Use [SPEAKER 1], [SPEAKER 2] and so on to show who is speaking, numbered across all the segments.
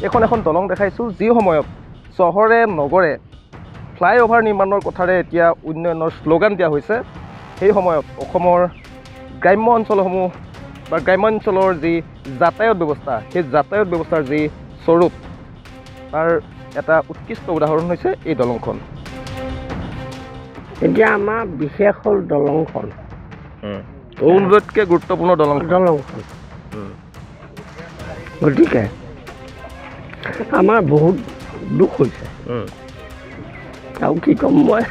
[SPEAKER 1] এখন দলং দেখাইছোঁ যি সময়ত চহৰে নগৰে ফ্লাইঅভাৰ নিৰ্মাণৰ কথাৰে এতিয়া উন্নয়নৰ শ্লোগান দিয়া হৈছে। সেই সময়ত অসমৰ গ্ৰাম্য অঞ্চলসমূহ বা গ্ৰাম্যাঞ্চলৰ যি যাতায়াত ব্যৱস্থা, সেই যাতায়াত ব্যৱস্থাৰ যি স্বৰূপ, তাৰ এটা উৎকৃষ্ট উদাহৰণ হৈছে এই দলংখন।
[SPEAKER 2] এতিয়া আমাৰ বিশেষ হ'ল দলংখন,
[SPEAKER 1] অৰুণোদয়তকৈ গুৰুত্বপূৰ্ণ দলংখন।
[SPEAKER 2] গতিকে আমাৰ বহুত দুখ হৈছে। আৰু কি ক'ম মই,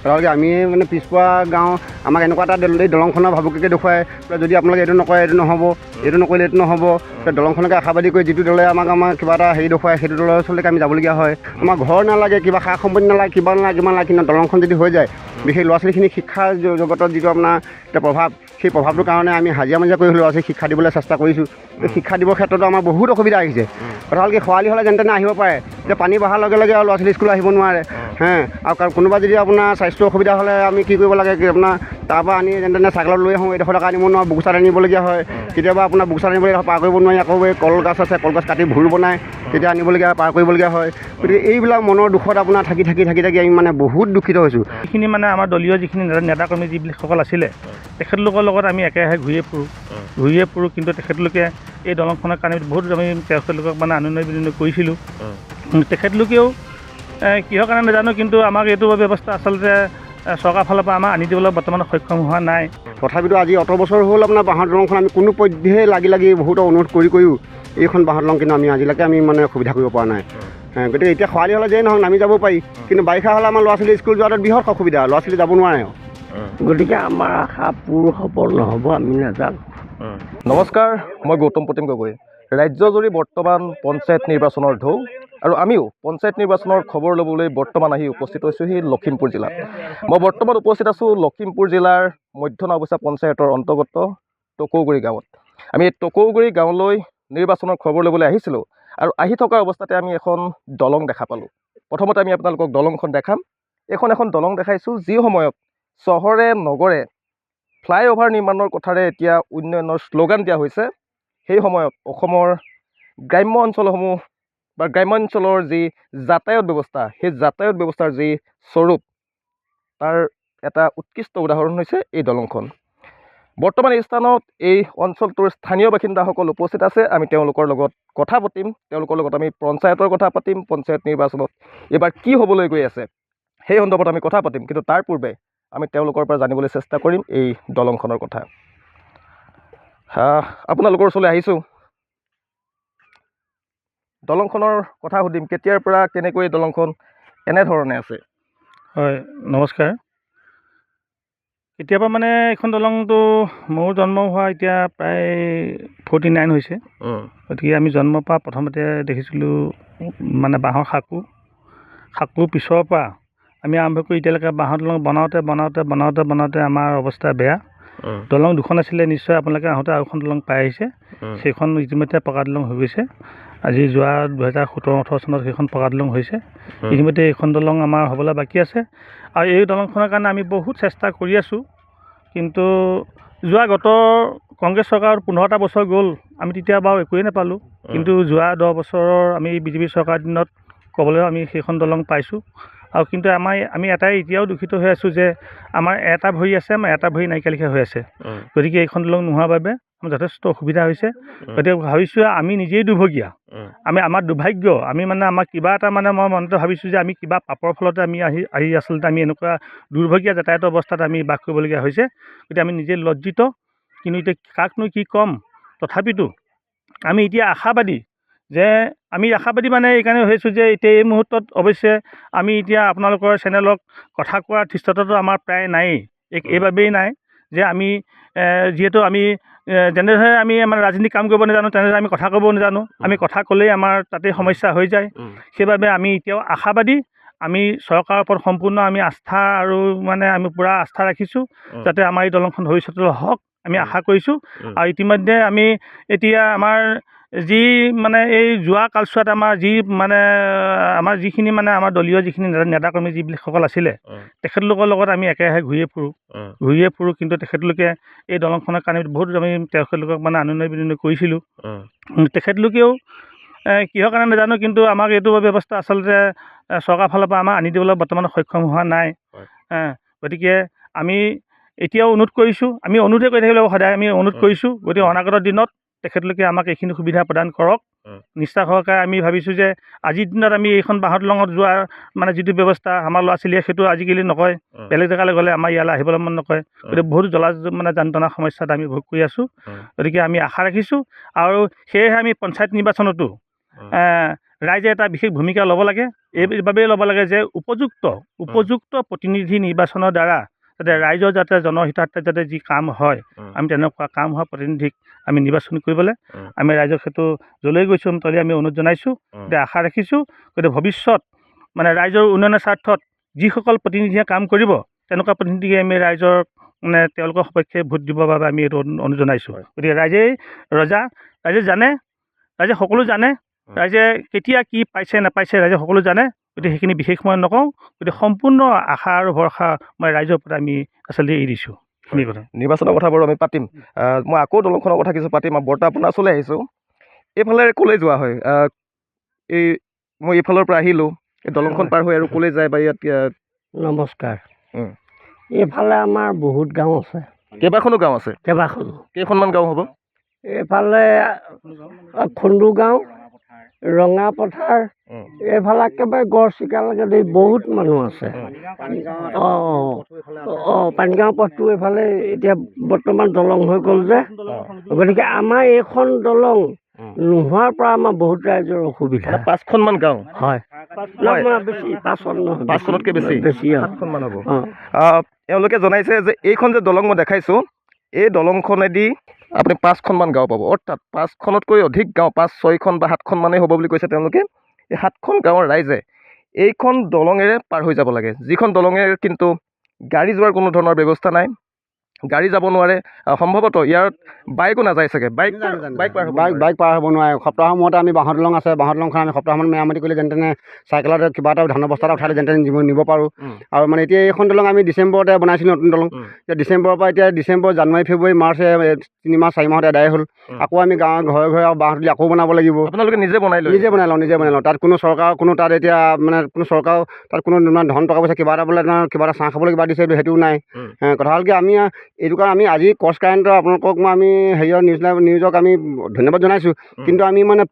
[SPEAKER 3] আপোনালোকে আমি মানে পিছপৰা গাঁও, আমাক এনেকুৱা এটা এই দলংখনৰ ভাবুকিকে দেখুৱাই যদি আপোনালোকে এইটো নকৰে এইটো নহ'ব, এইটো নকৰিলে এইটো নহ'ব, দলংখনকে আশাবাদী কৰি যিটো দলে আমাক কিবা এটা হেৰি দেখুৱাই সেইটো দলৰ ওচৰলৈকে আমি যাবলগীয়া হয়। আমাৰ ঘৰ নালাগে, কিবা সা সম্পত্তি নালাগে, কিবা নালাগে, কিমান নালাগে, কিন্তু দলংখন যদি হৈ যায়, বিশেষ ল'ৰা ছোৱালীখিনি শিক্ষাৰ জগতত যিটো আপোনাৰ এতিয়া প্ৰভাৱ, সেই প্ৰভাৱটোৰ কাৰণে আমি হাজিৰা মাজিৰা কৰি ল'ৰা ছোৱালীক শিক্ষা দিবলৈ চেষ্টা কৰিছোঁ। শিক্ষা দিবৰ ক্ষেত্ৰতো আমাৰ বহুত অসুবিধা আহিছে। কথা হ'ল কি, খৰালি হ'লে যেনে তেনে আহিব পাৰে, যে পানী বঢ়াৰ লগে লগে আৰু ল'ৰা ছোৱালী স্কুল আহিব নোৱাৰে। আৰু কোনোবা যদি আপোনাৰ স্বাস্থ্য অসুবিধা হ'লে আমি কি কৰিব লাগে, কি আপোনাৰ তাৰপৰা আনি যেনে তেনে চাইকেলত লৈ আহোঁ, এডোখৰ টকা আনিব নোৱাৰোঁ, বুকচাত আনিবলগীয়া হয়। কেতিয়াবা আপোনাৰ বুকচাত আনিবলগীয়া হয়, পাৰ কৰিব নোৱাৰি, আকৌ এই কলগছ আছে, কলগছ কাটি ভুল বনাই তেতিয়া আনিবলগীয়া হয়, পাৰ কৰিবলগীয়া হয়। গতিকে এইবিলাক মনৰ দুখত আপোনাৰ থাকি আমি মানে বহুত দুখিত হৈছোঁ।
[SPEAKER 4] এইখিনি মানে আমাৰ দলীয় যিখিনি নেতাকৰ্মী যিসকল আছিলে, তেখেতলোকৰ লগত আমি একেৰাহে ঘূৰিয়ে ফুৰোঁ, কিন্তু তেখেতলোকে এই দলংখনৰ কাৰণে বহুত আমি তেখেতলোকক মানে আনন্দ বিনন্দ কৰিছিলোঁ। তেখেতলোকেও কিহৰ কাৰণে নাজানো, কিন্তু আমাক এইটো ব্যৱস্থা আচলতে চৰকাৰৰ ফালৰ পৰা আমাৰ আনি দিবলৈ বৰ্তমান সক্ষম হোৱা নাই।
[SPEAKER 3] তথাপিতো আজি অত বছৰ হ'ল আপোনাৰ বাঁহৰ দলংখন আমি কোনো পধ্যে লাগি বহুতো অনুৰোধ কৰিও এইখন বাঁহৰ দলং কিন্তু আমি আজিলৈকে আমি মানে সুবিধা কৰিব পৰা নাই। গতিকে এতিয়া খৰালি হ'লে যেই নহওক নামি যাব পাৰি, কিন্তু বাৰিষা হ'লে আমাৰ ল'ৰা ছোৱালী স্কুল যোৱাটো বৃহৎ অসুবিধা, ল'ৰা ছোৱালী যাব নোৱাৰে।
[SPEAKER 2] গতিকে আমাৰ আশা পূৰ হ'ব নহ'ব আমি নাজানো।
[SPEAKER 1] নমস্কাৰ, মই গৌতম প্ৰতিম গগৈ। ৰাজ্যজুৰি বৰ্তমান পঞ্চায়ত নিৰ্বাচনৰ ঢৌ, আৰু আমিও পঞ্চায়ত নিৰ্বাচনৰ খবৰ ল'বলৈ বৰ্তমান আহি উপস্থিত হৈছোঁহি লখিমপুৰ জিলাত। মই বৰ্তমান উপস্থিত আছোঁ লখিমপুৰ জিলাৰ মধ্য নাওবৈচা পঞ্চায়তৰ অন্তৰ্গত টকৌগুৰি গাঁৱত। আমি এই টকৌগুৰি গাঁৱলৈ নিৰ্বাচনৰ খবৰ ল'বলৈ আহিছিলোঁ, আৰু আহি থকা অৱস্থাতে আমি এখন দলং দেখা পালোঁ। প্ৰথমতে আমি আপোনালোকক দলংখন দেখাম। এখন দলং দেখাইছোঁ যি সময়ত চহৰে নগৰে ফ্লাইঅভাৰ নিৰ্মাণৰ কথাৰে এতিয়া উন্নয়নৰ শ্লোগান দিয়া হৈছে। সেই সময়ত অসমৰ গ্ৰাম্য অঞ্চলসমূহ বা গ্ৰাম্যাঞ্চলৰ যি যাতায়াত ব্যৱস্থা, সেই যাতায়াত ব্যৱস্থাৰ যি স্বৰূপ, তাৰ এটা উৎকৃষ্ট উদাহৰণ হৈছে এই দলংখন। বৰ্তমান এই স্থানত এই অঞ্চলটোৰ স্থানীয় বাসিন্দাসকল উপস্থিত আছে। আমি তেওঁলোকৰ লগত কথা পাতিম, তেওঁলোকৰ লগত আমি পঞ্চায়তৰ কথা পাতিম, পঞ্চায়ত নিৰ্বাচনত এইবাৰ কি হ'বলৈ গৈ আছে সেই সন্দৰ্ভত আমি কথা পাতিম। কিন্তু তাৰ পূৰ্বে আমি তেওঁলোকৰ পৰা জানিবলৈ চেষ্টা কৰিম এই দলংখনৰ কথা। আপোনালোকৰ ওচৰলৈ আহিছোঁ, দলংখনৰ কথা সুধিম। কেতিয়াৰ পৰা কেনেকৈ দলংখন এনেধৰণে আছে?
[SPEAKER 4] হয়, নমস্কাৰ। কেতিয়াবা মানে এইখন দলংটো মোৰ জন্ম হোৱা এতিয়া প্ৰায় 49 হৈছে। গতিকে আমি জন্মৰ পৰা প্ৰথমতে দেখিছিলোঁ মানে বাঁহৰ সাঁকোৰ পিছৰ পৰা আমি আৰম্ভ কৰি এতিয়ালৈকে বাঁহৰ দলং বনাওঁতে আমাৰ অৱস্থা বেয়া। দলং দুখন আছিলে, নিশ্চয় আপোনালোকে আহোঁতে আৰু এখন দলং পাই আহিছে। সেইখন ইতিমধ্যে পকা দলং হৈ গৈছে। আজি যোৱা 2017-18 চনত সেইখন পকা দলং হৈছে। ইতিমধ্যে এইখন দলং আমাৰ হ'বলৈ বাকী আছে, আৰু এই দলংখনৰ কাৰণে আমি বহুত চেষ্টা কৰি আছোঁ। কিন্তু যোৱা গত কংগ্ৰেছ চৰকাৰত 15টা বছৰ গ'ল, আমি তেতিয়া বাৰু একোৱেই নাপালোঁ। কিন্তু যোৱা 10 বছৰৰ আমি বিজেপি চৰকাৰ দিনত ক'বলৈ আমি সেইখন দলং পাইছোঁ। আৰু কিন্তু আমি এটাই এতিয়াও দূষিত হৈ আছোঁ যে আমাৰ এটা ভৰি আছে, আমাৰ এটা ভৰি নাইকিয়া লিখা হৈ আছে। গতিকে এইখন দলং নোহোৱাৰ বাবে আমাৰ যথেষ্ট অসুবিধা হৈছে। গতিকে ভাবিছোঁ আমি নিজেই দুৰ্ভগীয়া, আমাৰ দুৰ্ভাগ্য। আমাৰ কিবা এটা মই মনতে ভাবিছোঁ যে আমি কিবা পাপৰ ফলতে আমি আহি আচলতে আমি এনেকুৱা দুৰ্ভগীয়া যাতায়াতৰ অৱস্থাত আমি বাস কৰিবলগীয়া হৈছে। গতিকে আমি নিজে লজ্জিত, কিন্তু এতিয়া কাকনো কি ক'ম। তথাপিতো আমি এতিয়া আশাবাদী, যে আমি আশাবাদী মানে এইকাৰণে হৈছোঁ যে এতিয়া এই মুহূৰ্তত অৱশ্যে আমি এতিয়া আপোনালোকৰ চেনেলক কথা কোৱাৰ ধৃষ্টতাটো আমাৰ প্ৰায় নায়েই। এইবাবেই নাই যে আমি যিহেতু আমি যেনেদৰে আমি আমাৰ ৰাজনীতি কাম কৰিব নাজানো, তেনেদৰে আমি কথা ক'ব নাজানো। আমি কথা ক'লেই আমাৰ তাতে সমস্যা হৈ যায়। সেইবাবে আমি এতিয়াও আশাবাদী। আমি চৰকাৰৰ ওপৰত সম্পূৰ্ণ আমি আস্থা, আৰু আমি পূৰা আস্থা ৰাখিছোঁ যাতে আমাৰ এই দলংখন ভৱিষ্যতলৈ হওক, আমি আশা কৰিছোঁ। আৰু ইতিমধ্যে আমি এতিয়া আমাৰ যি মানে এই যোৱা কালচোৱাত আমাৰ যিখিনি মানে আমাৰ দলীয় যিখিনি নেতাকৰ্মী যিসকল আছিলে তেখেতলোকৰ লগত আমি একেৰাহে ঘূৰিয়ে ফুৰোঁ কিন্তু তেখেতলোকে এই দলংখনৰ কাৰণে বহুত আমি তেখেতলোকক মানে আনন্দ বিনন্দ কৰিছিলোঁ। তেখেতলোকেও কিহৰ কাৰণে নাজানো কিন্তু আমাক এইটো ব্যৱস্থা আচলতে চৰকাৰৰ ফালৰ পৰা আমাৰ আনি দিবলৈ বৰ্তমান সক্ষম হোৱা নাই। গতিকে আমি এতিয়াও অনুৰোধ কৰিছোঁ, আমি অনুৰোধে কৰি থাকিব লাগিব, সদায় আমি অনুৰোধ কৰিছোঁ। গতিকে অনাগত দিনত তেখেতলোকে আমাক এইখিনি সুবিধা প্ৰদান কৰক। নিষ্ঠা সহকাৰে আমি ভাবিছোঁ যে আজিৰ দিনত আমি এইখন বাঁহৰ দলঙত যোৱাৰ মানে যিটো ব্যৱস্থা আমাৰ ল'ৰা ছোৱালীয়ে সেইটো আজিকালি নকয়, বেলেগ জেগালৈ গ'লে আমাৰ ইয়ালৈ আহিবলৈ মন নকৰে। গতিকে বহুত মানে যান্ত্ৰণা সমস্যাত আমি ভোগ কৰি আছোঁ। গতিকে আমি আশা ৰাখিছোঁ আৰু সেয়েহে আমি পঞ্চায়ত নিৰ্বাচনতো ৰাইজে এটা বিশেষ ভূমিকা ল'ব লাগে। এইবাবেই ল'ব লাগে যে উপযুক্ত প্ৰতিনিধি নিৰ্বাচনৰ দ্বাৰা যাতে ৰাইজৰ যাতে জনহিতাৰ্থে যাতে যি কাম হয় আমি তেনেকুৱা কাম হোৱা প্ৰতিনিধিক আমি নিৰ্বাচন কৰিবলৈ আমি ৰাইজক সেইটো যলৈ গৈছোঁ তলে আমি অনুৰোধ জনাইছোঁ। গতিকে আশা ৰাখিছোঁ গতিকে ভৱিষ্যত মানে ৰাইজৰ উন্নয়নৰ স্বাৰ্থত যিসকল প্ৰতিনিধিয়ে কাম কৰিব তেনেকুৱা প্ৰতিনিধিকে আমি ৰাইজৰ মানে তেওঁলোকৰ সপক্ষে ভোট দিবৰ বাবে আমি এইটো অনুৰোধ জনাইছোঁ। গতিকে ৰাইজে জানে, ৰাইজে সকলো জানে, ৰাইজে কেতিয়া কি পাইছে নাপাইছে ৰাইজে সকলো জানে। গতিকে সেইখিনি বিশেষ মই নকওঁ। গতিকে সম্পূৰ্ণ আশা আৰু ভৰসা মই ৰাইজৰ ওপৰত আমি আচলতে এৰি দিছোঁ।
[SPEAKER 1] নিৰ্বাচনৰ কথাবোৰ আমি পাতিম। মই আকৌ দলংখনৰ কথা কিছু পাতিম। বৰ্তা আপোনাৰ ওচৰলৈ আহিছোঁ। এইফালে ক'লৈ যোৱা হয়? মই এইফালৰ পৰা আহিলোঁ, এই দলংখন পাৰ হৈ আৰু ক'লৈ যায় বা ইয়াত?
[SPEAKER 2] নমস্কাৰ। এইফালে আমাৰ বহুত গাঁও আছে,
[SPEAKER 1] কেইবাখনো গাঁও আছে। কেইখনমান গাঁও হ'ব?
[SPEAKER 2] এইফালে খুন্দু গাঁও, ৰঙাপথাৰ, এইফালে একেবাৰে গড় চিকালৈকে দেই বহুত মানুহ আছে। পানীগাঁও পথটো এইফালে এতিয়া বৰ্তমান দলং হৈ গ'ল যে, গতিকে আমাৰ এইখন দলং নোহোৱাৰ পৰা আমাৰ বহুত ৰাইজৰ অসুবিধা।
[SPEAKER 1] 5খনমান গাঁও
[SPEAKER 2] হয়, বেছি 5খন নহয়,
[SPEAKER 1] 5খনতকৈ বেছি 7খনমান হ'ব। এওঁলোকে জনাইছে যে এইখন যে দলং মই দেখাইছোঁ, এই দলংখনেদি আপুনি 5খনমান গাঁও পাব। অৰ্থাৎ 5খনতকৈ অধিক গাঁও, 5, 6খন বা 7খনমানেই হ'ব বুলি কৈছে তেওঁলোকে। এই 7খন গাঁৱৰ ৰাইজে এইখন দলঙেৰে পাৰ হৈ যাব লাগে, যিখন দলঙেৰে কিন্তু গাড়ী যোৱাৰ কোনো ধৰণৰ ব্যৱস্থা নাই, গাড়ী যাব নোৱাৰে। সম্ভৱতঃ ইয়াত বাইকো নাযায় চাগে। বাইক
[SPEAKER 3] পাৰ হ'ব নোৱাৰে। সপ্তাহৰ মূৰতে আমি বাঁহৰ দলং আছে, বাঁহৰ দলংখন আমি সপ্তাহমান মেৰামতি কৰিলে যেনে তেনে চাইকেলতে কিবা এটা ধানৰ বস্তা এটা উঠালে যেনে তেনে নিব পাৰোঁ। আৰু মানে এতিয়া এইখন দলং আমি ডিচেম্বৰতে বনাইছিলোঁ, নতুন দলং। এতিয়া ডিচেম্বৰৰ পৰা ডিচেম্বৰ, জানুৱাৰী, ফেব্ৰুৱাৰী, মাৰ্চ 3 মাহ 4 মাহতে আদায় হ'ল। আকৌ আমি গাঁৱৰ ঘৰে ঘৰে বাঁহ তুলি আকৌ বনাব লাগিব।
[SPEAKER 1] আপোনালোকে নিজে বনাই লওঁ।
[SPEAKER 3] তাত কোনো চৰকাৰ তাত এতিয়া মানে কোনো চৰকাৰ তাত কোনো ধন টকা পইচা কিবা এটা বোলে কিবা এটা চাহ খাবলৈ কিবা দিছে সেইটোও নাই। কথা হ'ল কি আমি এইটো কাৰণে আমি আজি কষ্ট কাৰেণ্টৰ আপোনালোকক আমি হেৰিয়ৰ নিউজক আমি ধন্যবাদ জনাইছোঁ। কিন্তু আমি মানে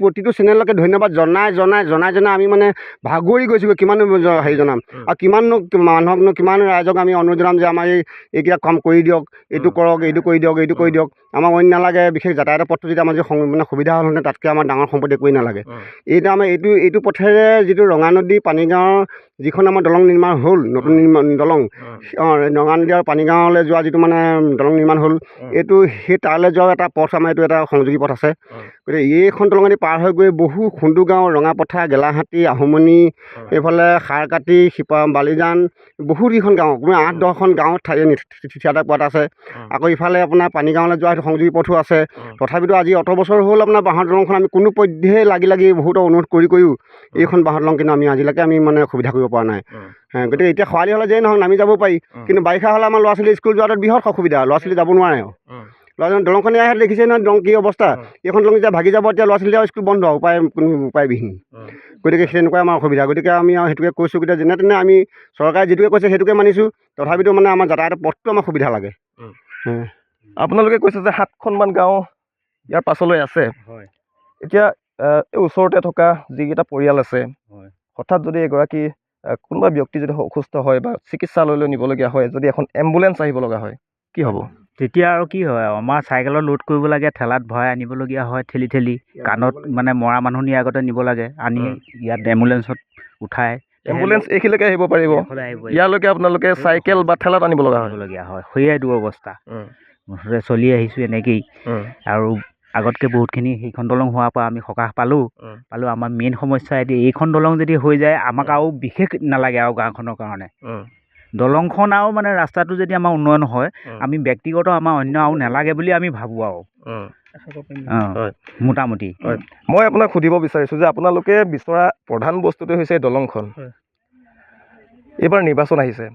[SPEAKER 3] প্ৰতিটো চেনেলকে ধন্যবাদ জনাই আমি মানে ভাগৰি গৈছোঁ। কিমান হেৰি জনাম আৰু মানুহকনো কিমান ৰাইজক আমি অনুৰোধ জনাম যে আমাৰ এইকেইটা কাম কৰি দিয়ক, এইটো কৰক, এইটো কৰি দিয়ক। আমাক অন্য নালাগে। বিশেষ যাতায়াতৰ পথটো যেতিয়া আমাৰ যি মানে সুবিধা হ'লহেঁতেন তাতকৈ আমাৰ ডাঙৰ সম্পত্তি একোৱেই নালাগে। এতিয়া আমাৰ এইটো পথেৰে যিটো ৰঙানদী পানীগাঁৱৰ যিখন আমাৰ দলং নিৰ্মাণ হ'ল, নতুন দলং, ৰঙানদী আৰু পানীগাঁৱলৈ যোৱা যিটো মানে দলং নিৰ্মাণ হ'ল, এইটো সেই তালৈ যোৱা এটা পথ আমাৰ এইটো এটা সংযোগী পথ আছে। গতিকে এইখন দলঙেদি পাৰ হৈ গৈ বহু খুন্দু গাঁও, ৰঙাপথাৰ, গেলাহাটী, আহুমনি, এইফালে খাৰকাটি, বালিজান, বহুতকেইখন গাঁও, 8-10খন গাঁৱত থিয়েটাৰ পোৱাত আছে। আকৌ ইফালে আপোনাৰ পানীগাঁৱলৈ যোৱা সেইটো সংযোগী পথো আছে। তথাপিতো আজি অত বছৰ হ'ল আপোনাৰ বাঁহৰ দলংখন আমি কোনো পধ্যে লাগি বহুতো অনুৰোধ কৰিও এইখন বাঁহৰ দলং কিন্তু আমি আজিলৈকে মানে সুবিধা কৰিব পৰা নাই। গতিকে এতিয়া খৰালি হ'লে যেই নহওক নামি যাব পাৰি, কিন্তু বাৰিষা হ'লে আমাৰ ল'ৰা ছোৱালী স্কুল যোৱাটো বৃহৎ অসুবিধা। ল'ৰা ছোৱালী যাব নোৱাৰে। দলংখন ইয়াত দেখিছে নহয় দলং কি অৱস্থা। এইখন দলং যেতিয়া ভাগি যাব এতিয়া ল'ৰা ছোৱালী স্কুল বন্ধ, কোনো উপায়বিহীন। গতিকে তেনেকুৱাই আমাৰ অসুবিধা। গতিকে আমি সেইটোকে কৈছোঁ, গতিকে যেনে তেনে আমি চৰকাৰে যিটোকে কৈছে সেইটোকে মানিছোঁ। তথাপিতো মানে আমাৰ যাতায়াতৰ পথটো আমাৰ সুবিধা লাগে।
[SPEAKER 1] আপোনালোকে কৈছে যে 7খনমান গাঁও ইয়াৰ পাছলৈ আছে। এতিয়া এই ওচৰতে থকা যিকেইটা পৰিয়াল আছে, হঠাৎ যদি এগৰাকী কোনোবা ব্যক্তি যদি অসুস্থ হয় বা চিকিৎসালয়লৈ নিবলগীয়া হয়, যদি এখন এম্বুলেঞ্চ আহিব লগা হয়, কি হ'ব?
[SPEAKER 5] তেতিয়া আৰু কি হয়, আমাৰ চাইকেলত লোড কৰিব লাগে, ঠেলাত ভৰাই আনিবলগীয়া হয়, ঠেলি কাণত মানে মৰা মানুহ নিয়াৰ আগতে নিব লাগে, আনি ইয়াত এম্বুলেঞ্চত উঠাই।
[SPEAKER 1] এম্বুলেঞ্চ এইখিলৈকে আহিব পাৰিব, ইয়ালৈকে আপোনালোকে চাইকেল বা ঠেলাত আনিব লগা
[SPEAKER 5] হয়। সেয়াই দুৰৱস্থা। মুঠতে চলি আহিছোঁ এনেকেই। আৰু আগতকৈ বহুতখিনি সেইখন দলং হোৱাৰ পৰা আমি সকাহ পালোঁ। আমাৰ মেইন সমস্যা এতিয়া এইখন দলং যদি হৈ যায় আমাক আৰু বিশেষ নালাগে আৰু গাঁওখনৰ কাৰণে। দলংখন আৰু মানে ৰাস্তাটো যদি আমাৰ উন্নয়ন হয়, আমি ব্যক্তিগত আমাৰ অন্য আৰু নালাগে বুলি আমি ভাবোঁ আৰু।
[SPEAKER 1] হয়।
[SPEAKER 5] মোটামুটি
[SPEAKER 1] হয়, মই আপোনাক সুধিব বিচাৰিছোঁ যে আপোনালোকে বিচৰা প্ৰধান বস্তুটো হৈছে এই দলংখন।
[SPEAKER 4] হয়।
[SPEAKER 1] এইবাৰ নিৰ্বাচন আহিছে,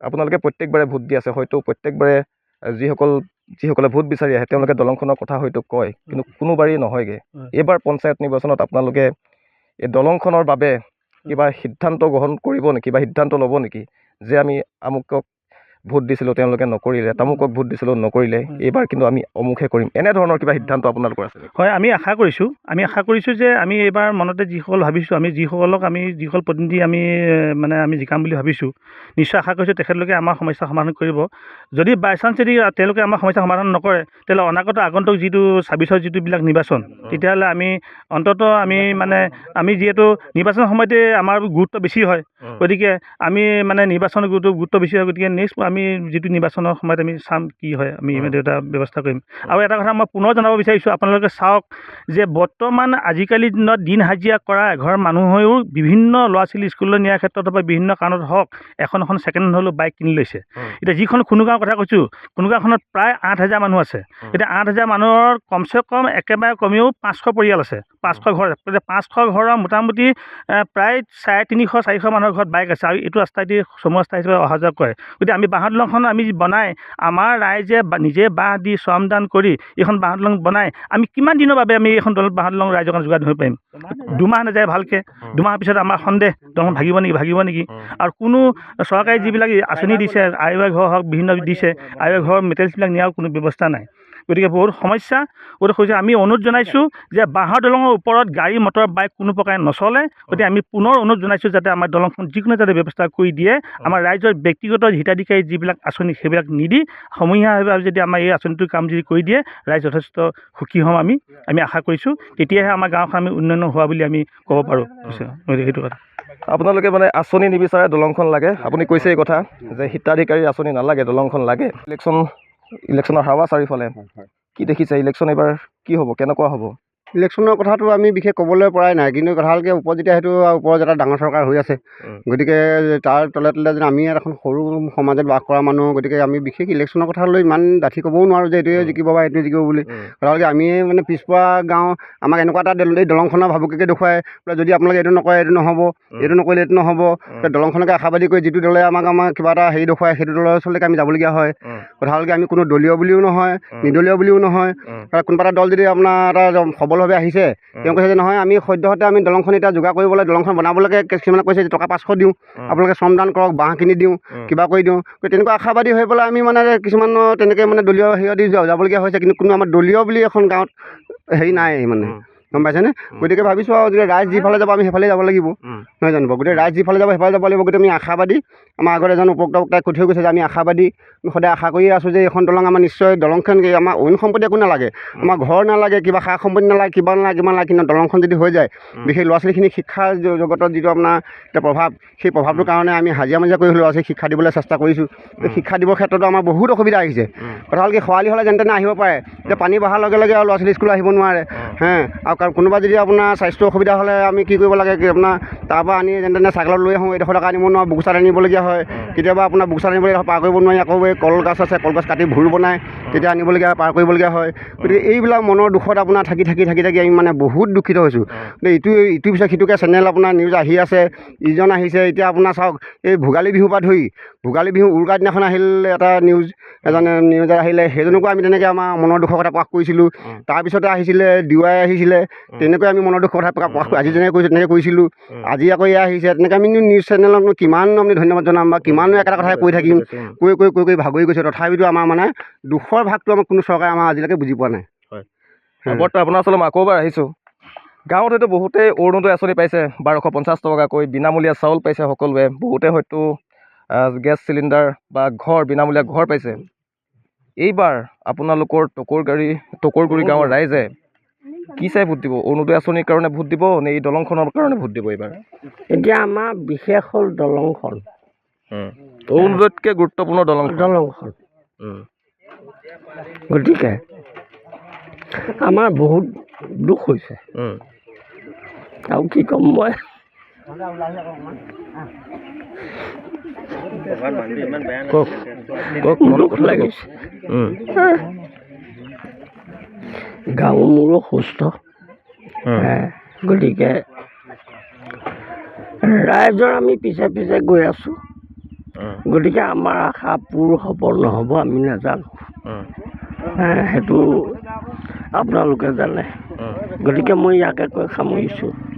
[SPEAKER 1] আপোনালোকে প্ৰত্যেকবাৰে ভোট দি আছে, হয়তো প্ৰত্যেকবাৰে যিসকলে ভোট বিচাৰি আহে তেওঁলোকে দলংখনৰ কথা হয়তো কয়, কিন্তু কোনোবাৰেই নহয়গৈ। এইবাৰ পঞ্চায়ত নিৰ্বাচনত আপোনালোকে এই দলংখনৰ বাবে কিবা সিদ্ধান্ত গ্ৰহণ কৰিব নেকি বা সিদ্ধান্ত ল'ব নেকি যে আমি আমুকক ভোট দিছিলোঁ তেওঁলোকে নকৰিলে, তামুকক ভোট দিছিলোঁ নকৰিলে, এইবাৰ কিন্তু আমি অমুকহে কৰিম, এনেধৰণৰ কিবা সিদ্ধান্ত আপোনালোকৰ আছে?
[SPEAKER 4] হয়, আমি আশা কৰিছোঁ যে আমি এইবাৰ মনতে যিসকল ভাবিছোঁ, আমি যিসকল প্ৰতিনিধি আমি জিকাম বুলি ভাবিছোঁ, নিশ্চয় আশা কৰিছোঁ তেখেতলোকে আমাৰ সমস্যা সমাধান কৰিব। যদি বাই চান্স যদি তেওঁলোকে আমাৰ সমস্যা সমাধান নকৰে, তেতিয়াহ'লে অনাগত আগন্তুক যিটো 26ৰ যিটোবিলাক নিৰ্বাচন, তেতিয়াহ'লে আমি অন্ততঃ আমি যিহেতু নিৰ্বাচনৰ সময়তে আমাৰ গুৰুত্ব বেছি হয়, গতিকে আমি নিৰ্বাচনৰ গুৰুত্ব বেছি হয়, গতিকে নেক্সট আমি যিটো নিৰ্বাচনৰ সময়ত আমি চাম কি হয়, আমি এটা ব্যৱস্থা কৰিম। আৰু এটা কথা মই পুনৰ জনাব বিচাৰিছোঁ, আপোনালোকে চাওক যে বৰ্তমান আজিকালিৰ দিনত দিন হাজিৰা কৰা এঘৰ মানুহ হৈও বিভিন্ন ল'ৰা ছোৱালী স্কুললৈ নিয়াৰ ক্ষেত্ৰত বা বিভিন্ন কাৰণত হওক এখন ছেকেণ্ড হেণ্ড হ'লেও বাইক কিনি লৈছে। এতিয়া যিখন খুনুগাঁৱৰ কথা কৈছোঁ, খুনুগাঁওখনত প্ৰায় 8,000 মানুহ আছে। এতিয়া 8,000 মানুহৰ কমচে কম একেবাৰে কমেও 500 পৰিয়াল আছে, 500 ঘৰ। গতিকে 500 ঘৰৰ মোটামুটি প্ৰায় 350-400 মানুহৰ ঘৰত বাইক আছে, আৰু এইটো ৰাস্তাইদি চমু ৰাস্তা হিচাপে অহা যোৱা কৰে। গতিকে আমি বাঁহৰ দলংখন আমি বনাই আমাৰ ৰাইজে নিজে বাঁহ দি শ্ৰমদান কৰি এইখন বাঁহৰ দলং বনাই আমি কিমান দিনৰ বাবে আমি এইখন বাঁহৰ দলং ৰাইজৰ কাৰণে যোগান ধৰিব পাৰিম? 2 মাহ নাযায় ভালকৈ, 2 মাহৰ পিছত আমাৰ সন্দেহ দলং ভাগিব নেকি। আৰু কোনো চৰকাৰী যিবিলাক আঁচনি দিছে, আয়ুৰ ঘৰ হওক বিভিন্ন দিছে, আয়ুৰ ঘৰৰ মেটেৰিয়েলছবিলাক নিয়াৰ কোনো ব্যৱস্থা নাই। গতিকে বহুত সমস্যা। গতিকে আমি অনুৰোধ জনাইছোঁ যে বাঁহৰ দলঙৰ ওপৰত গাড়ী মটৰ বাইক কোনো প্ৰকাৰে নচলে। গতিকে আমি পুনৰ অনুৰোধ জনাইছোঁ যাতে আমাৰ দলংখন যিকোনো যাতে ব্যৱস্থা কৰি দিয়ে, আমাৰ ৰাইজৰ ব্যক্তিগত হিতাধিকাৰী যিবিলাক আঁচনি সেইবিলাক নিদি সমূহীয়াভাৱে যদি আমাৰ এই আঁচনিটোৰ কাম যদি কৰি দিয়ে, ৰাইজ যথেষ্ট সুখী হ'ম। আমি আশা কৰিছোঁ তেতিয়াহে আমাৰ গাঁওখন আমি উন্নয়ন হোৱা বুলি আমি ক'ব পাৰোঁ। সেইটো কথা
[SPEAKER 1] আপোনালোকে আঁচনি নিবিচাৰে, দলংখন লাগে। আপুনি কৈছে এই কথা যে হিতাধিকাৰী আঁচনি নালাগে, দলংখন লাগে। ইলেকশ্যনৰ হাৱা চাৰিওফালে কি দেখিছে? ইলেকশ্যন এইবাৰ কি হ'ব, কেনেকুৱা হ'ব?
[SPEAKER 3] ইলেকশ্যনৰ কথাটো আমি বিশেষ ক'বলৈ পৰাই নাই, কিন্তু কথা হ'লকে ওপৰত যেতিয়া সেইটো ওপৰত এটা ডাঙৰ চৰকাৰ হৈ আছে, গতিকে তাৰ তলে তলে যদি আমি এখন সৰু সমাজত বাস কৰা মানুহ, গতিকে আমি বিশেষ ইলেকশ্যনৰ কথা লৈ ইমান ডাঠি ক'বও নোৱাৰোঁ যে এইটোৱে জিকিব বা এইটোৱে জিকিব বুলি। কথা হ'লকে আমি পিছপৰা গাঁও, আমাক এনেকুৱা এটা এই দলংখনৰ ভাবুকিকে দেখুৱাই যদি আপোনালোকে এইটো নকৰে এইটো নহ'ব, এইটো নকৰিলে এইটো নহ'ব, দলংখনকে আশাবাদী কৰি যিটো দলে আমাক কিবা এটা হেৰি দেখুৱাই সেইটো দলৰ ওচৰলৈকে আমি যাবলগীয়া হয়। কথা হ'লকে আমি কোনো দলীয় বুলিও নহয়, নিৰ্দলীয় বুলিও নহয়। কোনোবা এটা দল যদি আপোনাৰ এটা সবলভাৱে আহিছে, তেওঁ কৈছে যে নহয় আমি সদ্যহতে আমি দলংখন এতিয়া যোগাৰ কৰিবলৈ, দলংখন বনাবলৈকে কিছুমানে কৈছে যে টকা 500 দিওঁ, আপোনালোকে শ্ৰমদান কৰক, বাঁহ কিনি দিওঁ, কিবা কৰি দিওঁ। তেনেকুৱা আশাবাদী হৈ পেলাই আমি কিছুমান তেনেকৈ দলীয় হেৰি দি যাবলগীয়া হৈছে, কিন্তু কোনো আমাৰ দলীয় বুলি এখন গাঁৱত হেৰি নাই গম পাইছেনে? গতিকে ভাবিছোঁ আৰু যে ৰাইজ যিফালে যাব আমি সেইফালে যাব লাগিব, নহয় জানো? গতিকে ৰাইজ যিফালে যাব সেইফালে যাব লাগিব। গতিকে আমি আশাবাদী। আমাৰ আগত এজন উপক্ত বক্তাই কৈ থৈ গৈছে যে আমি আশাবাদী, সদায় আশা কৰিয়ে আছোঁ যে এইখন দলং আমাৰ নিশ্চয়, দলংখন আমাৰ অইন সম্পত্তি একো নালাগে, আমাৰ ঘৰ নালাগে, কিবা সা সম্পত্তি নালাগে, কিবা নালাগে, কিন্তু দলংখন যদি হৈ যায়, বিশেষ ল'ৰা ছোৱালীখিনি শিক্ষাৰ জগতত যিটো আপোনাৰ এতিয়া প্ৰভাৱ, সেই প্ৰভাৱটোৰ কাৰণে আমি হাজিৰা মাজিৰা কৰি ল'ৰা ছোৱালীক শিক্ষা দিবলৈ চেষ্টা কৰিছোঁ। শিক্ষা দিবৰ ক্ষেত্ৰতো আমাৰ বহুত অসুবিধা আহিছে। কথা হ'ল কি খৰালি হ'লে যেনে তেনে আহিব পাৰে, এতিয়া পানী বঢ়াৰ লগে লগে আৰু ল'ৰা ছোৱালী স্কুল আহিব নোৱাৰে। আৰু কোনোবা যদি আপোনাৰ স্বাস্থ্য অসুবিধা হ'লে আমি কি কৰিব লাগে, আপোনাৰ তাৰপৰা আনি যেনে তেনে চাইকেলত লৈ আহোঁ, এডোখৰ টকা আনিব নোৱাৰোঁ, বুকুচাত আনিবলগীয়া হয়। কেতিয়াবা আপোনাৰ বুকুচাত আনিবলগীয়া হয়, পাৰ কৰিব নোৱাৰি, আকৌ এই কলগছ আছে, কলগছ কাটি ভুল বনাই তেতিয়া আনিবলগীয়া হয়, পাৰ কৰিবলগীয়া হয়। গতিকে এইবিলাক মনৰ দুখত আপোনাৰ থাকি আমি বহুত দুখিত হৈছোঁ। ইটোৰ পিছত সিটোকে চেনেল আপোনাৰ নিউজ আহি আছে, ইজন আহিছে। এতিয়া আপোনাৰ চাওক, এই ভোগালী বিহুৰ পৰা ধৰি ভোগালী বিহু উৰুকাৰ দিনাখন আহিল এটা এজনে নিউজত আহিলে, সেইজনকো আমি তেনেকৈ আমাৰ মনৰ দুখৰ কথা প্ৰকাশ কৰিছিলোঁ। তাৰপিছতে আহিছিলে ডিৱাই আহিছিলে, তেনেকৈ আমি মনৰ দুখৰ কথা প্ৰকাশ আজি যেনেকৈ কৰিছোঁ তেনেকৈ কৰিছিলোঁ। আজি আকৌ এয়া আহিছে, তেনেকৈ আমি নিউজ চেনেলক কিমান আমি ধন্যবাদ জনাম বা কিমানো একেটা কথাই কৈ থাকিম, কৈ ভাগৰি গৈছোঁ। তথাপিতো আমাৰ দুখৰ ভাগটো আমাৰ কোনো চৰকাৰে আমাৰ আজিলৈকে বুজি পোৱা নাই।
[SPEAKER 1] বৰ্তমান আপোনাৰ ওচৰলৈ মই আকৌ এবাৰ আহিছোঁ। গাঁৱত হয়তো বহুতেই অৰুণোদয় আঁচনি পাইছে, 1250 টকাকৈ বিনামূলীয়া চাউল পাইছে সকলোৱে, বহুতে হয়তো গেছ চিলিণ্ডাৰ বা বিনামূলীয়া ঘৰ পাইছে। এইবাৰ আপোনালোকৰ টকৰগুৰি গাঁৱৰ ৰাইজে কি চাই ভোট দিব? অৰুণোদয় আঁচনিৰ কাৰণে ভোট দিব নে এই দলংখনৰ কাৰণে ভোট দিব এইবাৰ?
[SPEAKER 2] এতিয়া আমাৰ বিশেষ হ'ল দলংখন,
[SPEAKER 1] অৰুণোদয়তকৈ গুৰুত্বপূৰ্ণ দলংখন।
[SPEAKER 2] গতিকে আমাৰ বহুত দুখ হৈছে। আৰু কি ক'ম মই, দুখ লাগিছে। গাঁও মোৰো সুস্থ গতিকে ৰাইজৰ আমি পিছে পিছে গৈ আছোঁ গতিকে আমাৰ আশা পূৰ হ'ব নহ'ব আমি নাজানো সেইটো আপোনালোকে জানে গতিকে মই ইয়াকে কৈ সামৰিছোঁ